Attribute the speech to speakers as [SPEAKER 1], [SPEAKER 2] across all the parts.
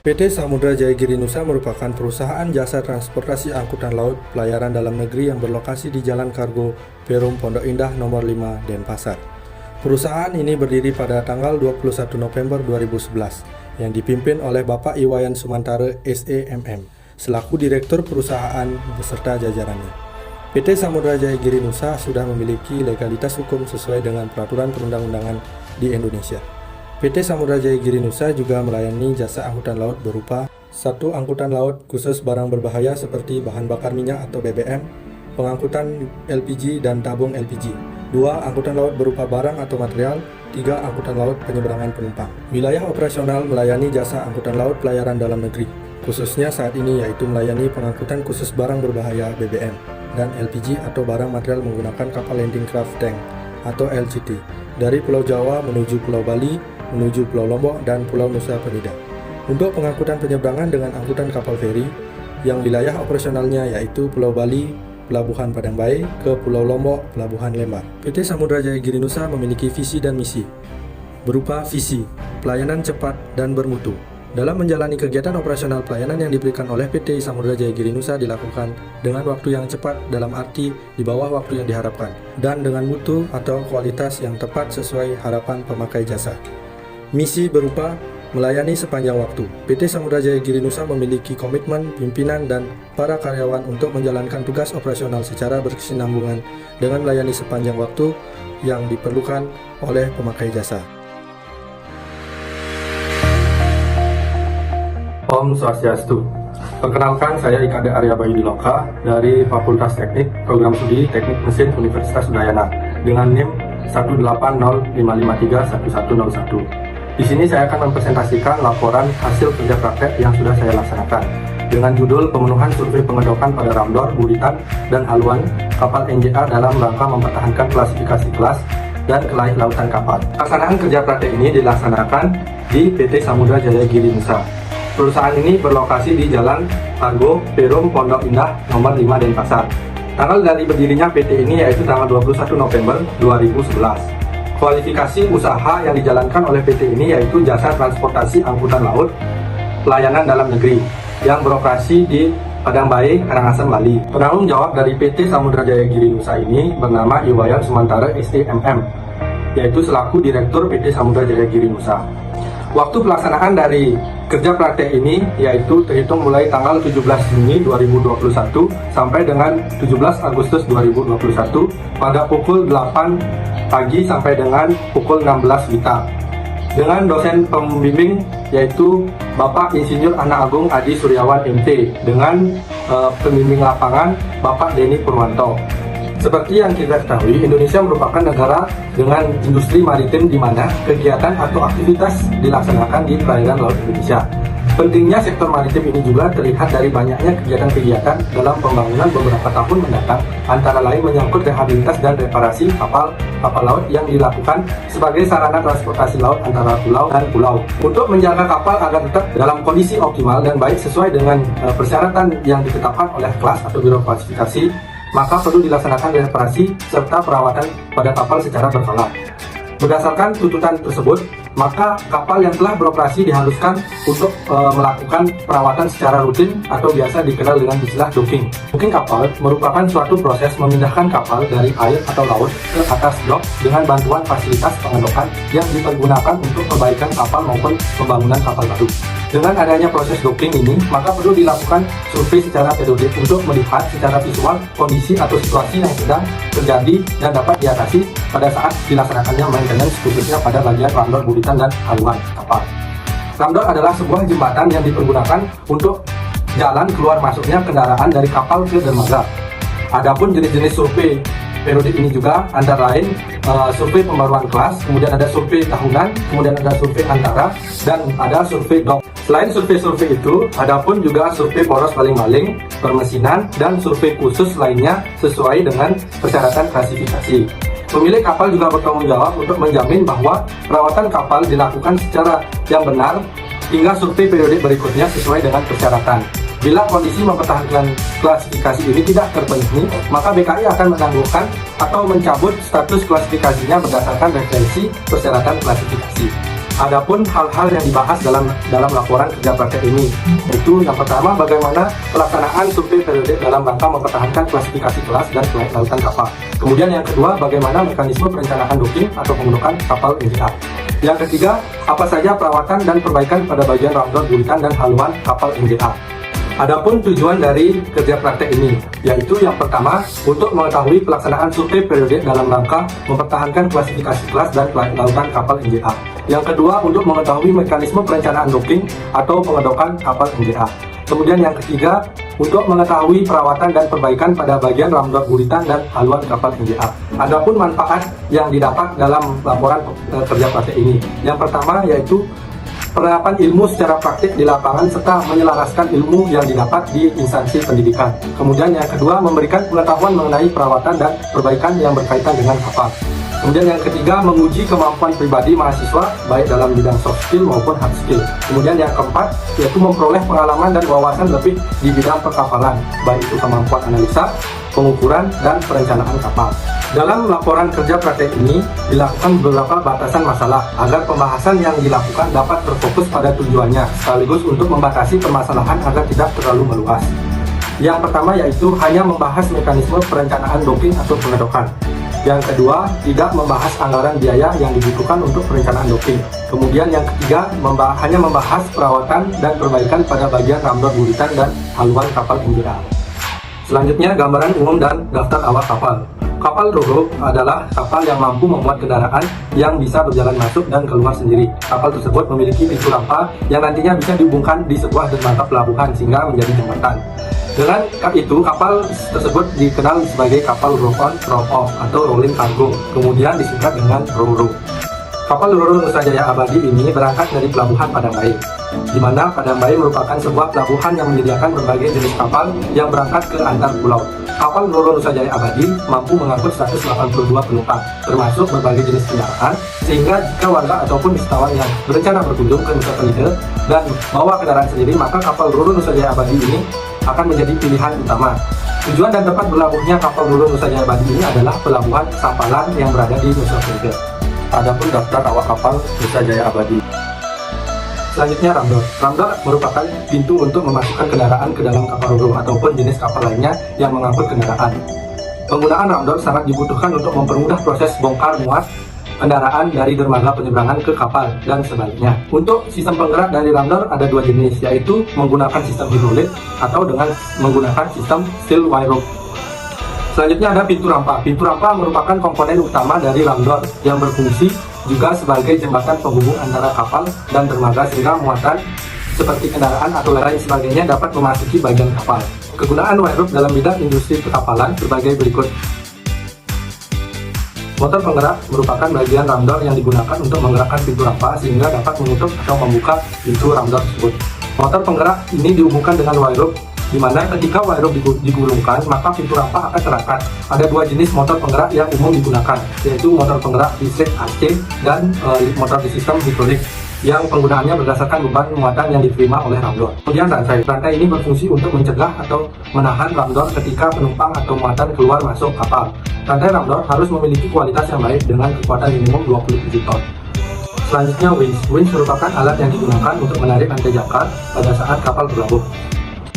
[SPEAKER 1] PT Samudra Jaya Giri Nusa merupakan perusahaan jasa transportasi angkutan laut pelayaran dalam negeri yang berlokasi di Jalan Kargo Perum Pondok Indah nomor 5 Denpasar. Perusahaan ini berdiri pada tanggal 21 November 2011 yang dipimpin oleh Bapak Iwayan Sumantara SEMM selaku Direktur Perusahaan beserta jajarannya. PT Samudra Jaya Giri Nusa sudah memiliki legalitas hukum sesuai dengan peraturan perundang-undangan di Indonesia. PT Samudra Jaya Giri Nusa juga melayani jasa angkutan laut berupa 1. Angkutan laut khusus barang berbahaya seperti bahan bakar minyak atau BBM, pengangkutan LPG dan tabung LPG. 2. Angkutan laut berupa barang atau material. 3. Angkutan laut penyeberangan penumpang. Wilayah operasional melayani jasa angkutan laut pelayaran dalam negeri, khususnya saat ini yaitu melayani pengangkutan khusus barang berbahaya BBM dan LPG atau barang material menggunakan kapal landing craft tank atau LCT dari Pulau Jawa menuju Pulau Bali, menuju Pulau Lombok dan Pulau Nusa Penida. Untuk pengangkutan penyeberangan dengan angkutan kapal feri yang wilayah operasionalnya yaitu Pulau Bali, Pelabuhan Padang Bae, ke Pulau Lombok, Pelabuhan Lembar. PT Samudra Jaya Giri Nusa memiliki visi dan misi berupa visi, pelayanan cepat dan bermutu. Dalam menjalani kegiatan operasional, pelayanan yang diberikan oleh PT Samudra Jaya Giri Nusa dilakukan dengan waktu yang cepat dalam arti di bawah waktu yang diharapkan dan dengan mutu atau kualitas yang tepat sesuai harapan pemakai jasa. Misi berupa melayani sepanjang waktu. PT Samudra Jaya Giri Nusa memiliki komitmen pimpinan dan para karyawan untuk menjalankan tugas operasional secara berkesinambungan dengan melayani sepanjang waktu yang diperlukan oleh pemakai jasa. Om Swastiastu. Perkenalkan, saya IKD Arya Bayu Diloka dari Fakultas Teknik Program Studi Teknik Mesin Universitas Udayana dengan NIM 18055531101. Di sini saya akan mempresentasikan laporan hasil kerja praktek yang sudah saya laksanakan dengan judul pemenuhan survei pengedokan pada Ramdor, Buritan, dan haluan kapal NJA dalam rangka mempertahankan klasifikasi kelas dan kelaik lautan kapal. Pelaksanaan kerja praktek ini dilaksanakan di PT Samudra Jaya Giri Nusa. Perusahaan ini berlokasi di Jalan Kargo Perum Pondok Indah nomor 5 Denpasar. Tanggal dari berdirinya PT ini yaitu tanggal 21 November 2011. Kualifikasi usaha yang dijalankan oleh PT ini yaitu jasa transportasi angkutan laut pelayanan dalam negeri yang beroperasi di Padang Bae, Karangasem, Bali. Penanggung jawab dari PT Samudra Jaya Giri Nusa ini bernama Iwayan Sumantara SEMM, yaitu selaku Direktur PT Samudra Jaya Giri Nusa. Waktu pelaksanaan dari kerja praktek ini yaitu terhitung mulai tanggal 17 Juni 2021 sampai dengan 17 Agustus 2021 pada pukul 8 pagi sampai dengan pukul 16 WITA dengan dosen pembimbing yaitu Bapak Insinyur Ana Agung Adi Suryawan MT dengan pembimbing lapangan Bapak Denny Purwanto. Seperti yang kita ketahui, Indonesia merupakan negara dengan industri maritim di mana kegiatan atau aktivitas dilaksanakan di perairan laut Indonesia. Pentingnya sektor maritim ini juga terlihat dari banyaknya kegiatan-kegiatan dalam pembangunan beberapa tahun mendatang, antara lain menyangkut rehabilitas dan reparasi kapal laut yang dilakukan sebagai sarana transportasi laut antara pulau dan pulau. Untuk menjaga kapal agar tetap dalam kondisi optimal dan baik sesuai dengan persyaratan yang ditetapkan oleh kelas atau biro klasifikasi, maka perlu dilaksanakan reparasi serta perawatan pada kapal secara berkala. Berdasarkan tuntutan tersebut, maka kapal yang telah beroperasi diharuskan untuk melakukan perawatan secara rutin atau biasa dikenal dengan istilah docking. Docking kapal merupakan suatu proses memindahkan kapal dari air atau laut ke atas dok dengan bantuan fasilitas pengedokan yang dipergunakan untuk perbaikan kapal maupun pembangunan kapal baru. Dengan adanya proses docking ini, maka perlu dilakukan survei secara periodik untuk melihat secara visual kondisi atau situasi yang sedang terjadi dan dapat diatasi pada saat dilaksanakannya maintenance khususnya pada bagian ramdor, buritan, dan haluan kapal. Ramdor adalah sebuah jembatan yang dipergunakan untuk jalan keluar masuknya kendaraan dari kapal ke dermaga. Adapun jenis-jenis survei periodik ini juga antara lain survei pembaruan kelas, kemudian ada survei tahunan, kemudian ada survei antara, dan ada survei dok. Selain survei-survei itu, adapun juga survei poros baling-baling, permesinan, dan survei khusus lainnya sesuai dengan persyaratan klasifikasi. Pemilik kapal juga bertanggung jawab untuk menjamin bahwa perawatan kapal dilakukan secara yang benar hingga survei periodik berikutnya sesuai dengan persyaratan. Bila kondisi mempertahankan klasifikasi ini tidak terpenuhi, maka BKI akan menangguhkan atau mencabut status klasifikasinya berdasarkan referensi persyaratan klasifikasi. Adapun hal-hal yang dibahas dalam laporan kerja praktek ini, yaitu yang pertama bagaimana pelaksanaan survei periode dalam rangka mempertahankan klasifikasi kelas dan kelautan kapal. Kemudian yang kedua, bagaimana mekanisme perencanaan docking atau pengundukan kapal NJA. Yang ketiga, apa saja perawatan dan perbaikan pada bagian ramdor, buritan, dan haluan kapal NJA. Adapun tujuan dari kerja praktek ini, yaitu yang pertama, untuk mengetahui pelaksanaan survei periode dalam rangka mempertahankan klasifikasi kelas dan kelautan kapal NJA. Yang kedua, untuk mengetahui mekanisme perencanaan docking atau pengedokan kapal NJA. Kemudian yang ketiga, untuk mengetahui perawatan dan perbaikan pada bagian ramdor, buritan, dan haluan kapal NJA. Adapun manfaat yang didapat dalam laporan kerja praktek ini, yang pertama yaitu penerapan ilmu secara praktik di lapangan serta menyelaraskan ilmu yang didapat di instansi pendidikan. Kemudian yang kedua, memberikan pengetahuan mengenai perawatan dan perbaikan yang berkaitan dengan kapal. Kemudian yang ketiga, menguji kemampuan pribadi mahasiswa baik dalam bidang soft skill maupun hard skill. Kemudian yang keempat, yaitu memperoleh pengalaman dan wawasan lebih di bidang perkapalan, baik itu kemampuan analisa, pengukuran, dan perencanaan kapal. Dalam laporan kerja praktek ini dilakukan beberapa batasan masalah agar pembahasan yang dilakukan dapat terfokus pada tujuannya, sekaligus untuk membatasi permasalahan agar tidak terlalu meluas. Yang pertama yaitu hanya membahas mekanisme perencanaan docking atau pengedokan. Yang kedua, tidak membahas anggaran biaya yang dibutuhkan untuk perencanaan docking. Kemudian yang ketiga, hanya membahas perawatan dan perbaikan pada bagian ramdor, buritan, dan haluan kapal NJA. Selanjutnya, gambaran umum dan daftar awak kapal. Kapal ro-ro adalah kapal yang mampu memuat kendaraan yang bisa berjalan masuk dan keluar sendiri. Kapal tersebut memiliki pintu rampa yang nantinya bisa dihubungkan di sebuah dermaga pelabuhan sehingga menjadi jembatan. Dengan itu, kapal tersebut dikenal sebagai kapal roll-on, roll-off atau rolling cargo, kemudian disingkat dengan ro-ro. Kapal ro-ro Nusa Jaya Abadi ini berangkat dari pelabuhan Padang Bae, di mana Padang Bae merupakan sebuah pelabuhan yang menyediakan berbagai jenis kapal yang berangkat ke antar pulau. Kapal ro-ro Nusa Jaya Abadi mampu mengangkut 182 penumpang, termasuk berbagai jenis kendaraan, sehingga jika warga ataupun wisatawan yang berencana berkunjung ke Nusa Penida dan bawa kendaraan sendiri, maka kapal ro-ro Nusa Jaya Abadi ini akan menjadi pilihan utama. Tujuan dan tempat berlabuhnya kapal ro-ro Nusa Jaya Abadi ini adalah pelabuhan Sampalan yang berada di Nusa Penida. Adapun daftar awak kapal Nusa Jaya Abadi. Selanjutnya ramdor. Ramdor merupakan pintu untuk memasukkan kendaraan ke dalam kapal ro-ro ataupun jenis kapal lainnya yang mengangkut kendaraan. Penggunaan ramdor sangat dibutuhkan untuk mempermudah proses bongkar muat kendaraan dari dermaga penyeberangan ke kapal dan sebaliknya. Untuk sistem penggerak dari ramdor ada dua jenis, yaitu menggunakan sistem hidrolik atau dengan menggunakan sistem steel wire rope. Selanjutnya ada pintu rampa. Pintu rampa merupakan komponen utama dari ramdor yang berfungsi juga sebagai jembatan penghubung antara kapal dan dermaga sehingga muatan seperti kendaraan atau lain sebagainya dapat memasuki bagian kapal. Kegunaan wire rope dalam bidang industri perkapalan berbagai berikut. Motor penggerak merupakan bagian ramdor yang digunakan untuk menggerakkan pintu rampa sehingga dapat menutup atau membuka pintu ramdor tersebut. Motor penggerak ini dihubungkan dengan wire rope, di mana ketika wire rope digulungkan maka pintu rampa akan terangkat. Ada dua jenis motor penggerak yang umum digunakan, yaitu motor penggerak listrik AC dan motor di sistem hidrolik yang penggunaannya berdasarkan beban muatan yang diterima oleh ramdor. Kemudian rantai. Rantai ini berfungsi untuk mencegah atau menahan ramdor ketika penumpang atau muatan keluar masuk kapal. Rantai ramdor harus memiliki kualitas yang baik dengan kekuatan minimum 27 ton. Selanjutnya winch. Winch merupakan alat yang digunakan untuk menarik rantai jangkar pada saat kapal berlabuh.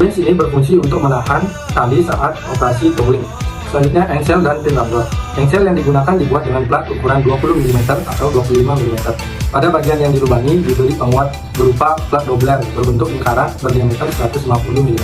[SPEAKER 1] Winch ini berfungsi untuk menahan tali saat operasi towing. Selanjutnya engsel dan pin ramdor. Engsel yang digunakan dibuat dengan plat ukuran 20 mm atau 25 mm. Pada bagian yang dilubangi diberi penguat berupa plat dobler berbentuk lingkaran berdiameter 150 mm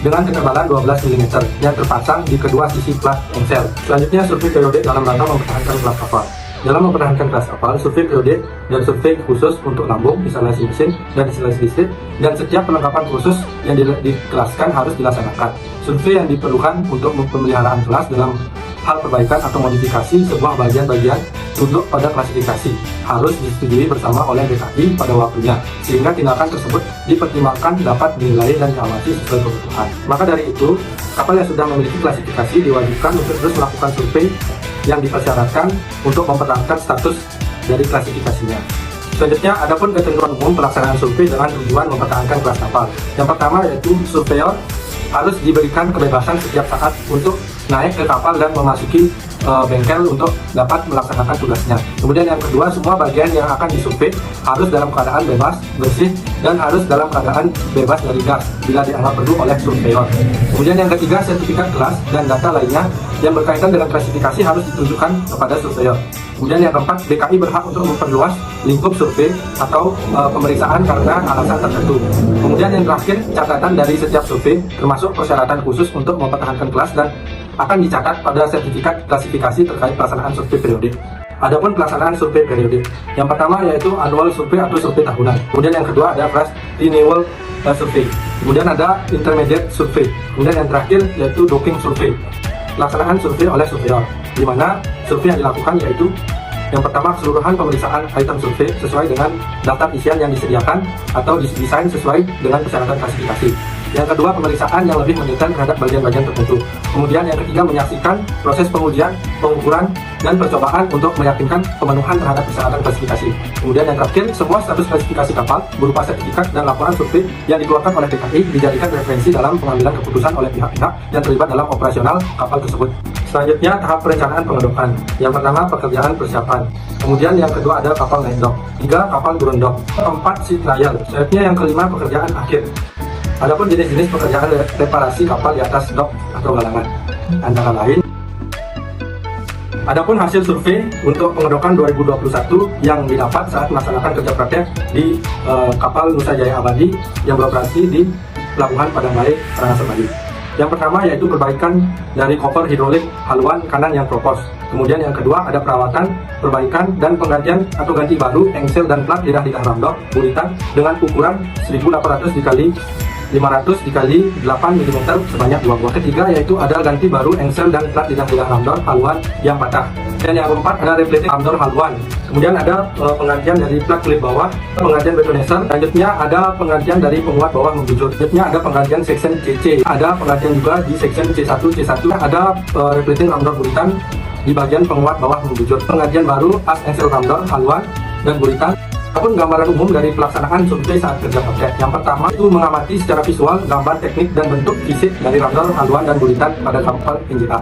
[SPEAKER 1] dengan ketebalan 12 mm yang terpasang di kedua sisi plat engsel. Selanjutnya survei periode dalam rangka mempertahankan kelas kapal. Dalam mempertahankan kelas kapal, survei periode dan survei khusus untuk lambung, instalasi mesin, dan instalasi listrik, dan setiap perlengkapan khusus yang dikelaskan harus dilaksanakan. Survei yang diperlukan untuk pemeliharaan kelas dalam hal perbaikan atau modifikasi sebuah bagian-bagian tunduk pada klasifikasi harus disetujui bersama oleh DKI pada waktunya, sehingga tindakan tersebut dipertimbangkan dapat dinilai dan diawasi sesuai kebutuhan. Maka dari itu, kapal yang sudah memiliki klasifikasi diwajibkan untuk terus melakukan survei yang dipersyaratkan untuk mempertahankan status dari klasifikasinya. Selanjutnya, adapun ketentuan umum pelaksanaan survei dengan tujuan mempertahankan kelas kapal. Yang pertama yaitu surveyor harus diberikan kebebasan setiap saat untuk naik ke kapal dan memasuki bengkel untuk dapat melaksanakan tugasnya. Kemudian yang kedua, semua bagian yang akan disurvei harus dalam keadaan bebas, bersih, dan harus dalam keadaan bebas dari gas bila dianggap perlu oleh surveyor. Kemudian yang ketiga, sertifikat kelas dan data lainnya yang berkaitan dengan klasifikasi harus ditunjukkan kepada surveyor. Kemudian yang keempat, DKI berhak untuk memperluas lingkup survei atau pemeriksaan karena alasan tertentu. Kemudian yang terakhir, catatan dari setiap survei termasuk persyaratan khusus untuk mempertahankan kelas dan akan dicatat pada sertifikat klasifikasi terkait pelaksanaan survei periodik. Adapun pelaksanaan survei periodik, yang pertama yaitu annual survei atau survei tahunan. Kemudian yang kedua ada flash renewal survei. Kemudian ada intermediate survei. Kemudian yang terakhir yaitu docking survei. Pelaksanaan survei oleh surveyor, di mana survei yang dilakukan yaitu yang pertama, keseluruhan pemeriksaan item survei sesuai dengan daftar isian yang disediakan atau didesain sesuai dengan persyaratan klasifikasi. Yang kedua, pemeriksaan yang lebih mendetail terhadap bagian-bagian tertentu. Kemudian yang ketiga, menyaksikan proses pengujian, pengukuran, dan percobaan untuk meyakinkan pemenuhan terhadap persyaratan klasifikasi. Kemudian yang terakhir, semua status klasifikasi kapal berupa sertifikat dan laporan survei yang dikeluarkan oleh DKI dijadikan referensi dalam pengambilan keputusan oleh pihak-pihak yang terlibat dalam operasional kapal tersebut. Selanjutnya, tahap perencanaan pengedokan. Yang pertama, pekerjaan persiapan. Kemudian yang kedua ada kapal naik dock. 3, kapal turun dock. 4, sea trial. Selanjutnya yang kelima, pekerjaan akhir. Adapun jenis-jenis pekerjaan reparasi kapal di atas dock atau galangan, antara lain. Adapun hasil survei untuk pengedokan 2021 yang didapat saat melaksanakan kerja praktek di kapal Nusa Jaya Abadi yang beroperasi di Pelabuhan Padang Bae, Karangasem Bali. Yang pertama yaitu perbaikan dari koper hidrolik haluan kanan yang propos. Kemudian yang kedua ada perawatan, perbaikan, dan penggantian atau ganti baru engsel dan plat lidah-lidah ramdor buritan dengan ukuran 1800 dikali 500 dikali 8 mm sebanyak 2 buah. Ketiga yaitu ada ganti baru engsel dan plat lidah-lidah ramdor haluan yang patah. Dan yang keempat ada replating ramdor haluan. Kemudian ada penggantian dari plat kulit bawah, penggantian betoneser. Selanjutnya ada penggantian dari penguat bawah membujur. Selanjutnya ada penggantian section CC. Ada penggantian juga di section C1, C1. Ada replating ramdor buritan di bagian penguat bawah membujur. Penggantian baru as engsel ramdor haluan dan buritan. Adapun gambaran umum dari pelaksanaan survei saat kerja praktek. Yang pertama itu mengamati secara visual gambar teknik dan bentuk fisik dari ramdor, haluan, dan buritan pada kapal NJA.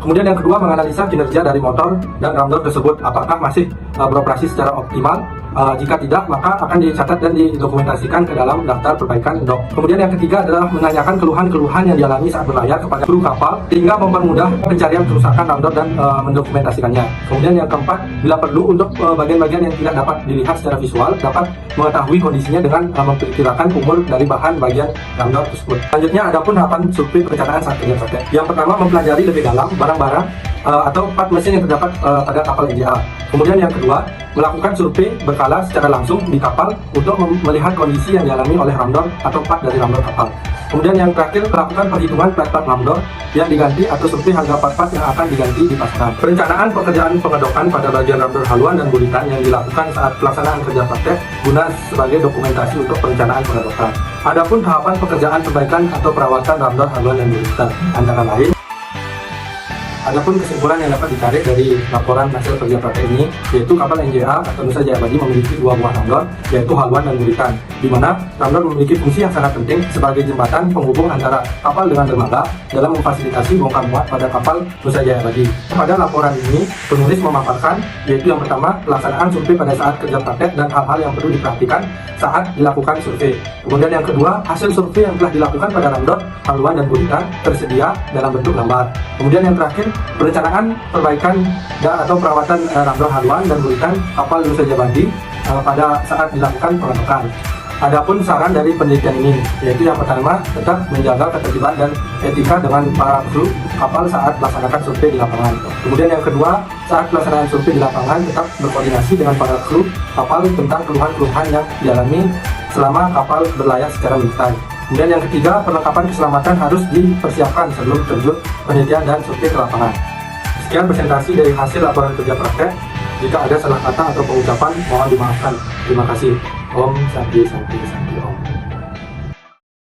[SPEAKER 1] Kemudian yang kedua menganalisa kinerja dari motor dan ramdor tersebut, apakah masih beroperasi secara optimal. Jika tidak, maka akan dicatat dan didokumentasikan ke dalam daftar perbaikan dock. Kemudian yang ketiga adalah menanyakan keluhan-keluhan yang dialami saat berlayar kepada kru kapal sehingga mempermudah pencarian kerusakan ramdor dan mendokumentasikannya. Kemudian yang keempat, bila perlu untuk bagian-bagian yang tidak dapat dilihat secara visual, dapat mengetahui kondisinya dengan memperkirakan umur dari bahan bagian ramdor tersebut. Selanjutnya, adapun tahapan survei perencanaan saat kerja praktek. Yang pertama, mempelajari lebih dalam barang-barang atau part mesin yang terdapat pada kapal NJA. Kemudian yang kedua, melakukan survei berkala secara langsung di kapal untuk melihat kondisi yang dialami oleh ramdor atau part dari ramdor kapal. Kemudian yang terakhir, melakukan perhitungan plat-plat ramdor yang diganti atau survei harga part-part yang akan diganti di pasaran. Perencanaan pekerjaan pengedokan pada bagian ramdor haluan dan buritan yang dilakukan saat pelaksanaan kerja praktek guna sebagai dokumentasi untuk perencanaan pengedokan. Adapun tahapan pekerjaan perbaikan atau perawatan ramdor haluan dan buritan, antara lain. Adapun kesimpulan yang dapat ditarik dari laporan hasil kerja praktek ini, yaitu kapal NJA atau Nusa Jaya Abadi memiliki 2 buah ramdor, yaitu haluan dan buritan, di mana ramdor memiliki fungsi yang sangat penting sebagai jembatan penghubung antara kapal dengan dermaga dalam memfasilitasi bongkar muat pada kapal Nusa Jaya Abadi. Pada laporan ini, penulis memaparkan, yaitu yang pertama, pelaksanaan survei pada saat kerja praktek dan hal-hal yang perlu diperhatikan saat dilakukan survei. Kemudian yang kedua, hasil survei yang telah dilakukan pada ramdor, haluan, dan buritan tersedia dalam bentuk gambar. Kemudian yang terakhir, perencanaan perbaikan atau perawatan ramdor haluan dan buritan kapal Nusa Jaya Abadi pada saat dilakukan pengedokan. Adapun saran dari penelitian ini, yaitu yang pertama, tetap menjaga ketertiban dan etika dengan para kru kapal saat melaksanakan survei di lapangan. Kemudian yang kedua, saat pelaksanaan survei di lapangan tetap berkoordinasi dengan para kru kapal tentang keluhan-keluhan yang dialami selama kapal berlayar secara militer. Kemudian yang ketiga, perlengkapan keselamatan harus dipersiapkan sebelum terjun penelitian dan survei ke lapangan. Sekian presentasi dari hasil laporan kerja praktek. Jika ada salah kata atau pengucapan, mohon dimaafkan. Terima kasih. Om Santi Santi Santi.